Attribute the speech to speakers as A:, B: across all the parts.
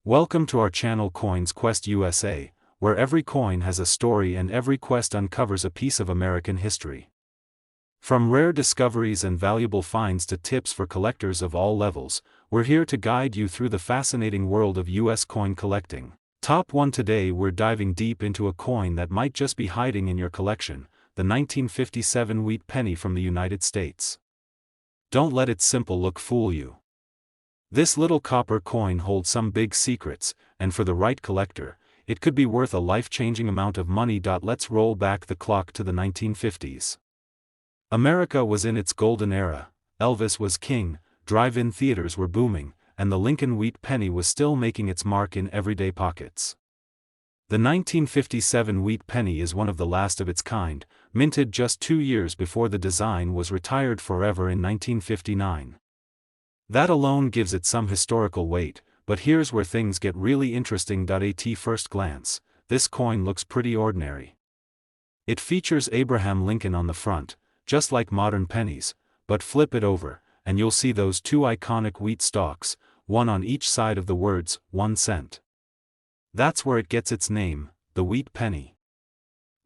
A: Welcome to our channel Coins Quest USA, where every coin has a story and every quest uncovers a piece of American history. From rare discoveries and valuable finds to tips for collectors of all levels, we're here to guide you through the fascinating world of US coin collecting. Top 1 today, we're diving deep into a coin that might just be hiding in your collection, the 1957 Wheat Penny from the United States. Don't let its simple look fool you. This little copper coin holds some big secrets, and for the right collector, it could be worth a life-changing amount of money. Let's roll back the clock to the 1950s. America was in its golden era, Elvis was king, drive-in theaters were booming, and the Lincoln Wheat Penny was still making its mark in everyday pockets. The 1957 Wheat Penny is one of the last of its kind, minted just 2 years before the design was retired forever in 1959. That alone gives it some historical weight, but here's where things get really interesting. At first glance, this coin looks pretty ordinary. It features Abraham Lincoln on the front, just like modern pennies, but flip it over, and you'll see those two iconic wheat stalks, one on each side of the words, 1 cent. That's where it gets its name, the Wheat Penny.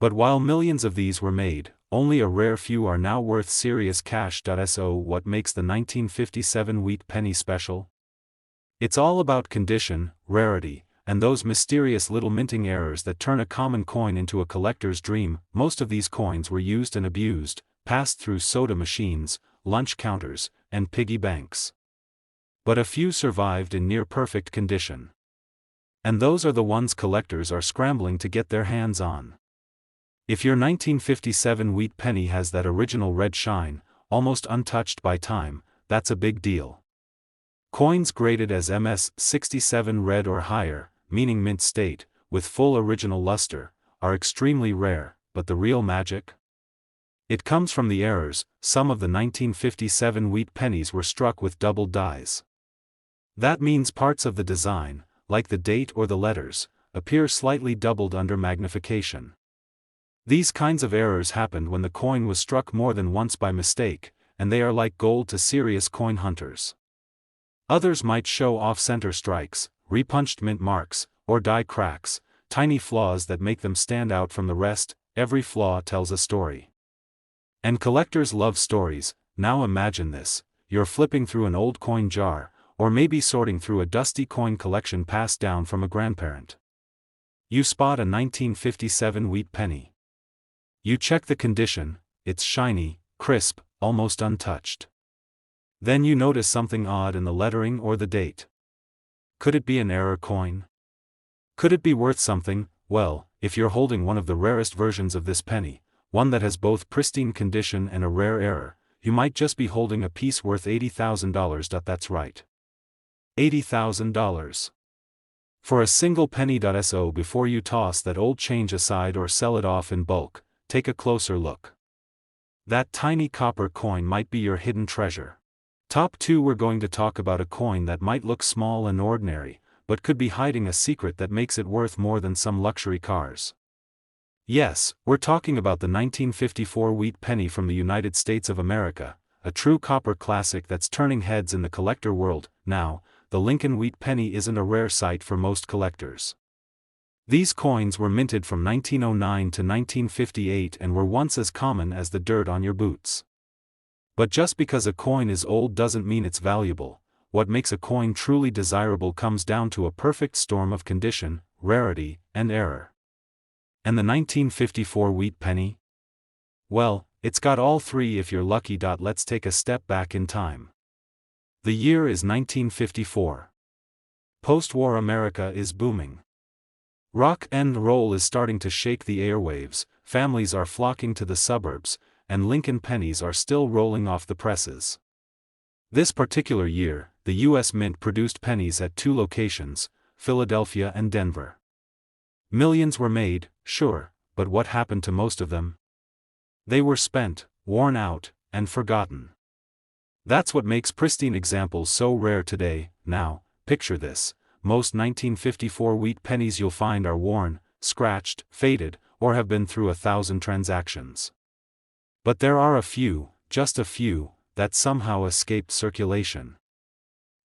A: But while millions of these were made, only a rare few are now worth serious cash. So what makes the 1957 Wheat Penny special? It's all about condition, rarity, and those mysterious little minting errors that turn a common coin into a collector's dream. Most of these coins were used and abused, passed through soda machines, lunch counters, and piggy banks. But a few survived in near-perfect condition. And those are the ones collectors are scrambling to get their hands on. If your 1957 Wheat Penny has that original red shine, almost untouched by time, that's a big deal. Coins graded as MS-67 red or higher, meaning mint state, with full original luster, are extremely rare, but the real magic? It comes from the errors. Some of the 1957 Wheat Pennies were struck with doubled dies. That means parts of the design, like the date or the letters, appear slightly doubled under magnification. These kinds of errors happened when the coin was struck more than once by mistake, and they are like gold to serious coin hunters. Others might show off-center strikes, repunched mint marks, or die cracks, tiny flaws that make them stand out from the rest. Every flaw tells a story. And collectors love stories. Now imagine this: you're flipping through an old coin jar, or maybe sorting through a dusty coin collection passed down from a grandparent. You spot a 1957 Wheat Penny. You check the condition. It's shiny, crisp, almost untouched. Then you notice something odd in the lettering or the date. Could it be an error coin? Could it be worth something? Well, if you're holding one of the rarest versions of this penny, one that has both pristine condition and a rare error, you might just be holding a piece worth $80,000. That's right. $80,000. For a single penny. So before you toss that old change aside or sell it off in bulk, take a closer look. That tiny copper coin might be your hidden treasure. Top 2, we're going to talk about a coin that might look small and ordinary, but could be hiding a secret that makes it worth more than some luxury cars. Yes, we're talking about the 1954 Wheat Penny from the United States of America, a true copper classic that's turning heads in the collector world. Now, the Lincoln Wheat Penny isn't a rare sight for most collectors. These coins were minted from 1909 to 1958 and were once as common as the dirt on your boots. But just because a coin is old doesn't mean it's valuable. What makes a coin truly desirable comes down to a perfect storm of condition, rarity, and error. And the 1954 Wheat Penny? Well, it's got all three if you're lucky. Let's take a step back in time. The year is 1954. Post-war America is booming. Rock and roll is starting to shake the airwaves, families are flocking to the suburbs, and Lincoln pennies are still rolling off the presses. This particular year, the U.S. Mint produced pennies at 2 locations, Philadelphia and Denver. Millions were made, sure, but what happened to most of them? They were spent, worn out, and forgotten. That's what makes pristine examples so rare today. Now, picture this: most 1954 Wheat Pennies you'll find are worn, scratched, faded, or have been through 1,000 transactions. But there are a few, just a few, that somehow escaped circulation.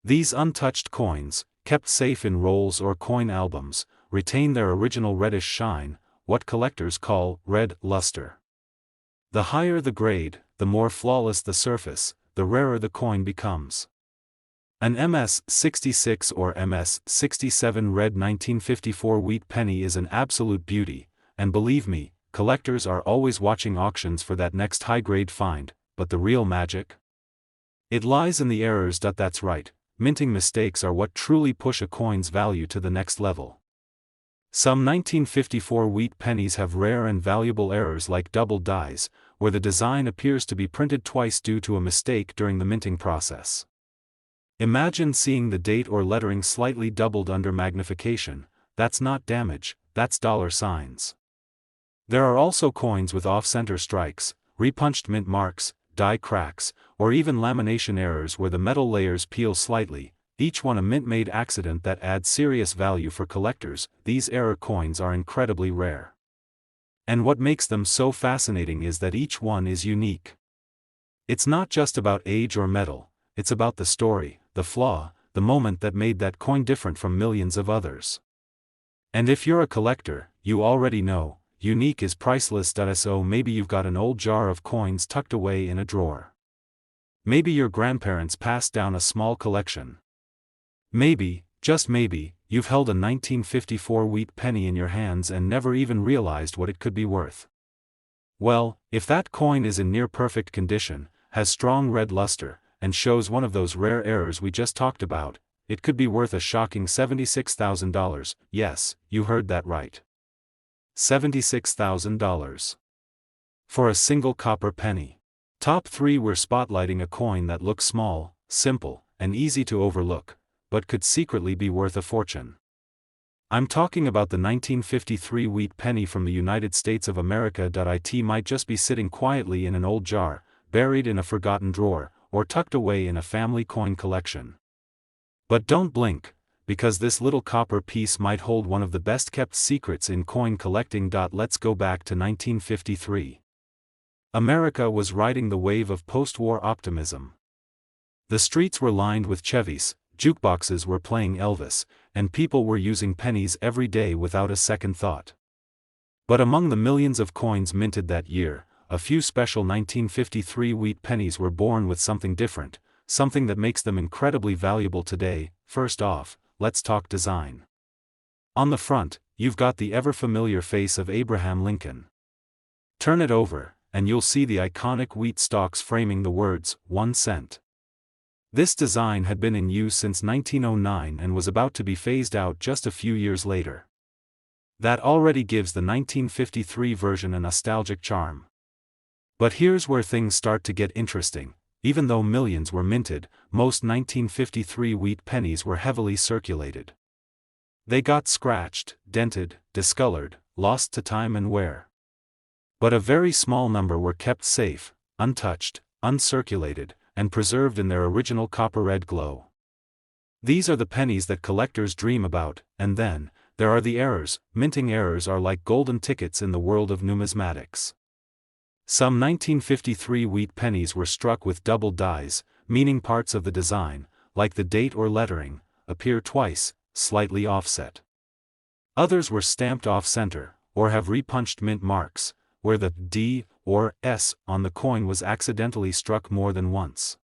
A: These untouched coins, kept safe in rolls or coin albums, retain their original reddish shine, what collectors call red luster. The higher the grade, the more flawless the surface, the rarer the coin becomes. An MS-66 or MS-67 red 1954 wheat penny is an absolute beauty, and believe me, collectors are always watching auctions for that next high-grade find, but the real magic? It lies in the errors. That's right, minting mistakes are what truly push a coin's value to the next level. Some 1954 wheat pennies have rare and valuable errors like double dies, where the design appears to be printed twice due to a mistake during the minting process. Imagine seeing the date or lettering slightly doubled under magnification. That's not damage, that's dollar signs. There are also coins with off-center strikes, repunched mint marks, die cracks, or even lamination errors where the metal layers peel slightly, each one a mint-made accident that adds serious value for collectors. These error coins are incredibly rare. And what makes them so fascinating is that each one is unique. It's not just about age or metal, it's about the story, the flaw, the moment that made that coin different from millions of others. And if you're a collector, you already know, unique is priceless. So maybe you've got an old jar of coins tucked away in a drawer. Maybe your grandparents passed down a small collection. Maybe, just maybe, you've held a 1954 wheat penny in your hands and never even realized what it could be worth. Well, if that coin is in near-perfect condition, has strong red luster, and shows one of those rare errors we just talked about, it could be worth a shocking $76,000. Yes, you heard that right. $76,000. For a single copper penny. Top 3. We're spotlighting a coin that looks small, simple, and easy to overlook, but could secretly be worth a fortune. I'm talking about the 1953 wheat penny from the United States of America. It might just be sitting quietly in an old jar, buried in a forgotten drawer, or tucked away in a family coin collection. But don't blink, because this little copper piece might hold one of the best-kept secrets in coin collecting. Let's go back to 1953. America was riding the wave of post-war optimism. The streets were lined with Chevys, jukeboxes were playing Elvis, and people were using pennies every day without a second thought. But among the millions of coins minted that year, a few special 1953 wheat pennies were born with something different, something that makes them incredibly valuable today. First off, let's talk design. On the front, you've got the ever-familiar face of Abraham Lincoln. Turn it over, and you'll see the iconic wheat stalks framing the words, 1 cent. This design had been in use since 1909 and was about to be phased out just a few years later. That already gives the 1953 version a nostalgic charm. But here's where things start to get interesting. Even though millions were minted, most 1953 wheat pennies were heavily circulated. They got scratched, dented, discolored, lost to time and wear. But a very small number were kept safe, untouched, uncirculated, and preserved in their original copper-red glow. These are the pennies that collectors dream about. And then, there are the errors. Minting errors are like golden tickets in the world of numismatics. Some 1953 wheat pennies were struck with double dies, meaning parts of the design, like the date or lettering, appear twice, slightly offset. Others were stamped off-center, or have repunched mint marks, where the D or S on the coin was accidentally struck more than once.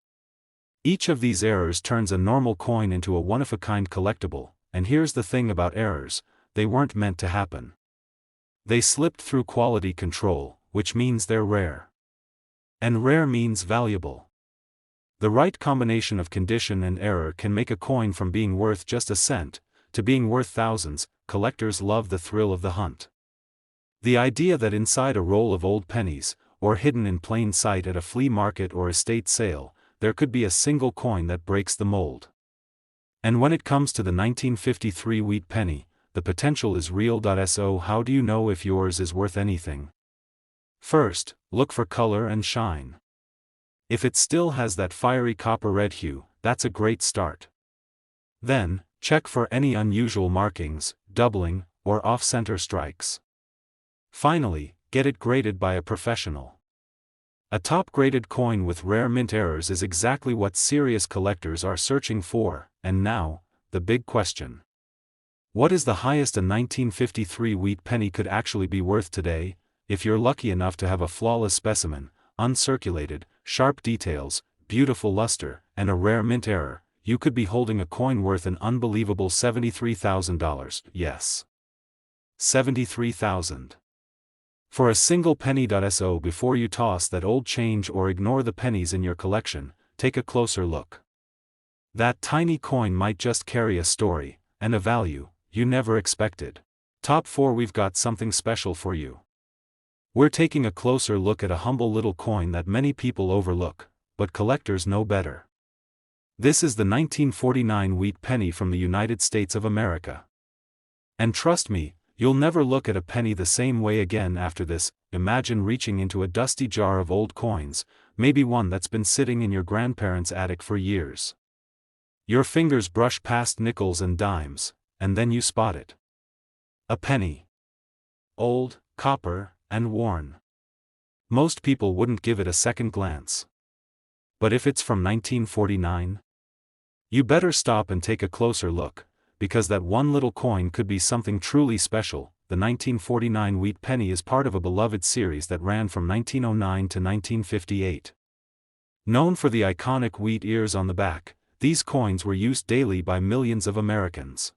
A: Each of these errors turns a normal coin into a one-of-a-kind collectible, and here's the thing about errors, they weren't meant to happen. They slipped through quality control, which means they're rare. And rare means valuable. The right combination of condition and error can make a coin from being worth just a cent, to being worth thousands. Collectors love the thrill of the hunt. The idea that inside a roll of old pennies, or hidden in plain sight at a flea market or estate sale, there could be a single coin that breaks the mold. And when it comes to the 1953 wheat penny, the potential is real. So how do you know if yours is worth anything? First, look for color and shine. If it still has that fiery copper red hue, that's a great start. Then, check for any unusual markings, doubling, or off-center strikes. Finally, get it graded by a professional. A top-graded coin with rare mint errors is exactly what serious collectors are searching for. And now, the big question. What is the highest a 1953 wheat penny could actually be worth today? If you're lucky enough to have a flawless specimen, uncirculated, sharp details, beautiful luster, and a rare mint error, you could be holding a coin worth an unbelievable $73,000. Yes. $73,000. For a single penny. So before you toss that old change or ignore the pennies in your collection, take a closer look. That tiny coin might just carry a story, and a value you never expected. Top 4. We've got something special for you. We're taking a closer look at a humble little coin that many people overlook, but collectors know better. This is the 1949 wheat penny from the United States of America. And trust me, you'll never look at a penny the same way again after this. Imagine reaching into a dusty jar of old coins, maybe one that's been sitting in your grandparents' attic for years. Your fingers brush past nickels and dimes, and then you spot it. A penny. Old, copper, and worn. Most people wouldn't give it a second glance. But if it's from 1949? You better stop and take a closer look, because that one little coin could be something truly special. The 1949 wheat penny is part of a beloved series that ran from 1909 to 1958. Known for the iconic wheat ears on the back, these coins were used daily by millions of Americans.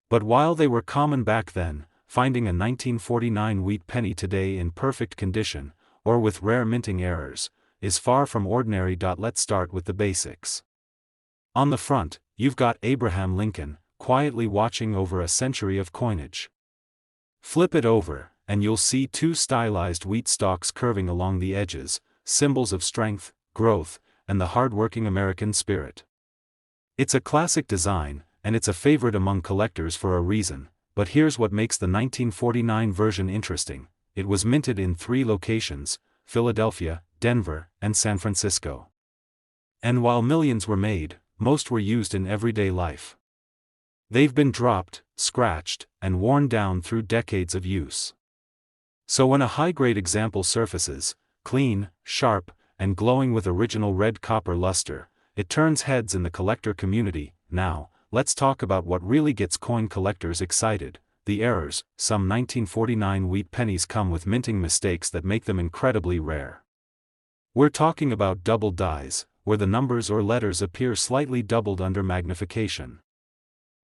A: But while they were common back then, finding a 1949 wheat penny today in perfect condition, or with rare minting errors, is far from ordinary. Let's start with the basics. On the front, you've got Abraham Lincoln, quietly watching over a century of coinage. Flip it over, and you'll see two stylized wheat stalks curving along the edges, symbols of strength, growth, and the hard-working American spirit. It's a classic design, and it's a favorite among collectors for a reason, but here's what makes the 1949 version interesting. It was minted in 3 locations: Philadelphia, Denver, and San Francisco. And while millions were made, most were used in everyday life. They've been dropped, scratched, and worn down through decades of use. So when a high-grade example surfaces, clean, sharp, and glowing with original red copper luster, it turns heads in the collector community. Now, let's talk about what really gets coin collectors excited: the errors. Some 1949 wheat pennies come with minting mistakes that make them incredibly rare. We're talking about double dies, where the numbers or letters appear slightly doubled under magnification.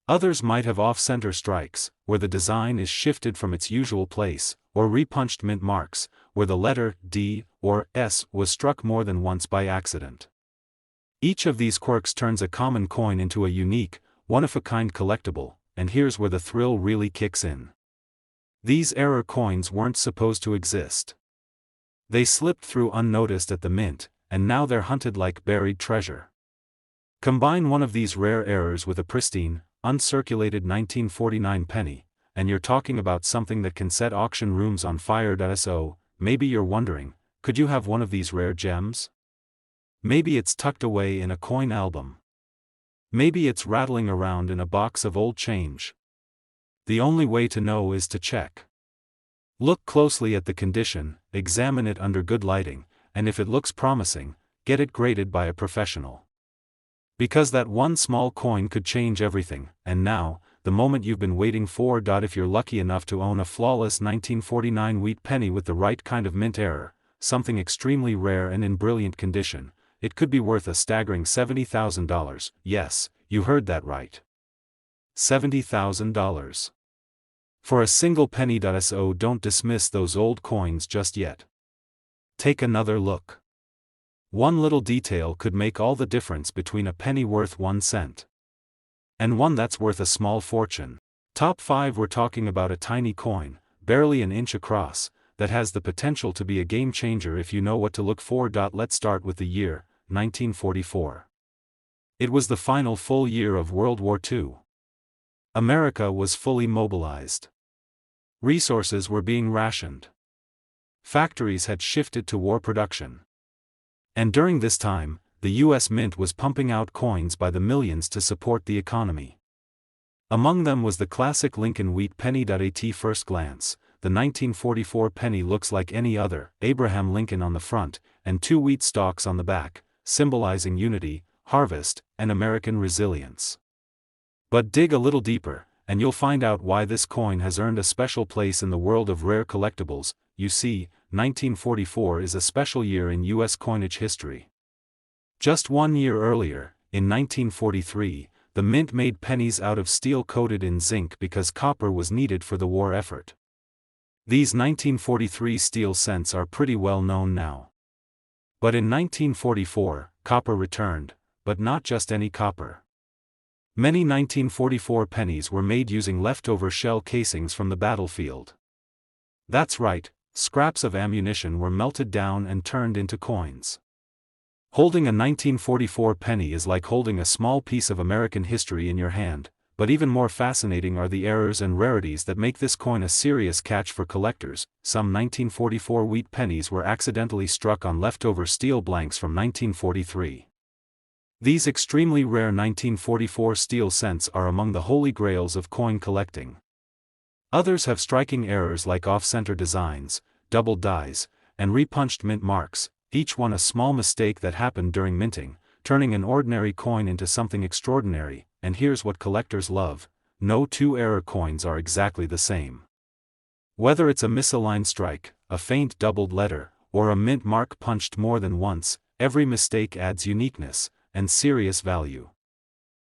A: Others might have off-center strikes, where the design is shifted from its usual place, or repunched mint marks, where the letter D or S was struck more than once by accident. Each of these quirks turns a common coin into a unique, one-of-a-kind collectible, and here's where the thrill really kicks in. These error coins weren't supposed to exist. They slipped through unnoticed at the mint, and now they're hunted like buried treasure. Combine one of these rare errors with a pristine, uncirculated 1949 penny, and you're talking about something that can set auction rooms on fire. So, maybe you're wondering, could you have one of these rare gems? Maybe it's tucked away in a coin album. Maybe it's rattling around in a box of old change. The only way to know is to check. Look closely at the condition, examine it under good lighting, and if it looks promising, get it graded by a professional. Because that one small coin could change everything. And now, the moment you've been waiting for. If you're lucky enough to own a flawless 1949 wheat penny with the right kind of mint error, something extremely rare and in brilliant condition, it could be worth a staggering $70,000. Yes, you heard that right. $70,000. For a single penny. So don't dismiss those old coins just yet. Take another look. One little detail could make all the difference between a penny worth 1 cent and one that's worth a small fortune. Top 5. We're talking about a tiny coin, barely an inch across, that has the potential to be a game changer if you know what to look for. Let's start with the year, 1944. It was the final full year of World War II. America was fully mobilized. Resources were being rationed. Factories had shifted to war production. And during this time, the U.S. Mint was pumping out coins by the millions to support the economy. Among them was the classic Lincoln wheat penny. At first glance, the 1944 penny looks like any other: Abraham Lincoln on the front, and 2 wheat stalks on the back, symbolizing unity, harvest, and American resilience. But dig a little deeper, and you'll find out why this coin has earned a special place in the world of rare collectibles. You see, 1944 is a special year in U.S. coinage history. Just 1 year earlier, in 1943, the mint made pennies out of steel coated in zinc because copper was needed for the war effort. These 1943 steel cents are pretty well known now. But in 1944, copper returned, but not just any copper. Many 1944 pennies were made using leftover shell casings from the battlefield. That's right, scraps of ammunition were melted down and turned into coins. Holding a 1944 penny is like holding a small piece of American history in your hand, but even more fascinating are the errors and rarities that make this coin a serious catch for collectors. Some 1944 wheat pennies were accidentally struck on leftover steel blanks from 1943. These extremely rare 1944 steel cents are among the holy grails of coin collecting. Others have striking errors like off-center designs, double dies, and repunched mint marks, each one a small mistake that happened during minting, turning an ordinary coin into something extraordinary. And here's what collectors love: no two error coins are exactly the same. Whether it's a misaligned strike, a faint doubled letter, or a mint mark punched more than once, every mistake adds uniqueness and serious value.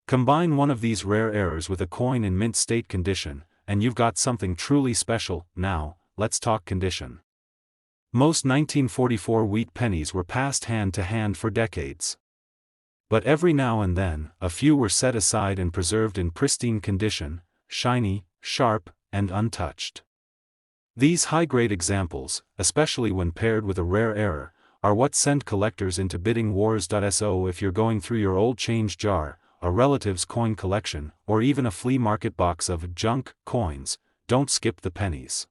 A: Combine one of these rare errors with a coin in mint state condition, and you've got something truly special. Now, let's talk condition. Most 1944 wheat pennies were passed hand to hand for decades. But every now and then, a few were set aside and preserved in pristine condition, shiny, sharp, and untouched. These high-grade examples, especially when paired with a rare error, are what send collectors into bidding wars. So if you're going through your old change jar, a relative's coin collection, or even a flea market box of junk coins, don't skip the pennies.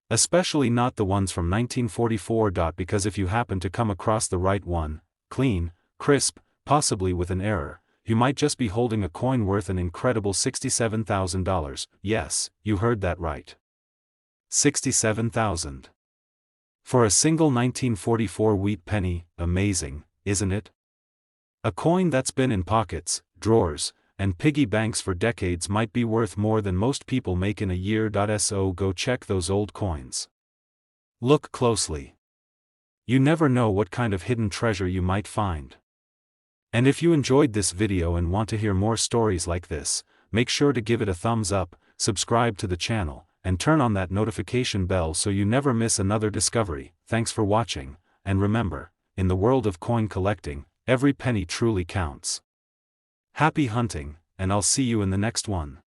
A: Especially not the ones from 1944. Because if you happen to come across the right one, clean, crisp, possibly with an error, you might just be holding a coin worth an incredible $67,000. Yes, you heard that right. $67,000. For a single 1944 wheat penny. Amazing, isn't it? A coin that's been in pockets, drawers, and piggy banks for decades might be worth more than most people make in a year. So go check those old coins. Look closely. You never know what kind of hidden treasure you might find. And if you enjoyed this video and want to hear more stories like this, make sure to give it a thumbs up, subscribe to the channel, and turn on that notification bell so you never miss another discovery. Thanks for watching, and remember, in the world of coin collecting, every penny truly counts. Happy hunting, and I'll see you in the next one.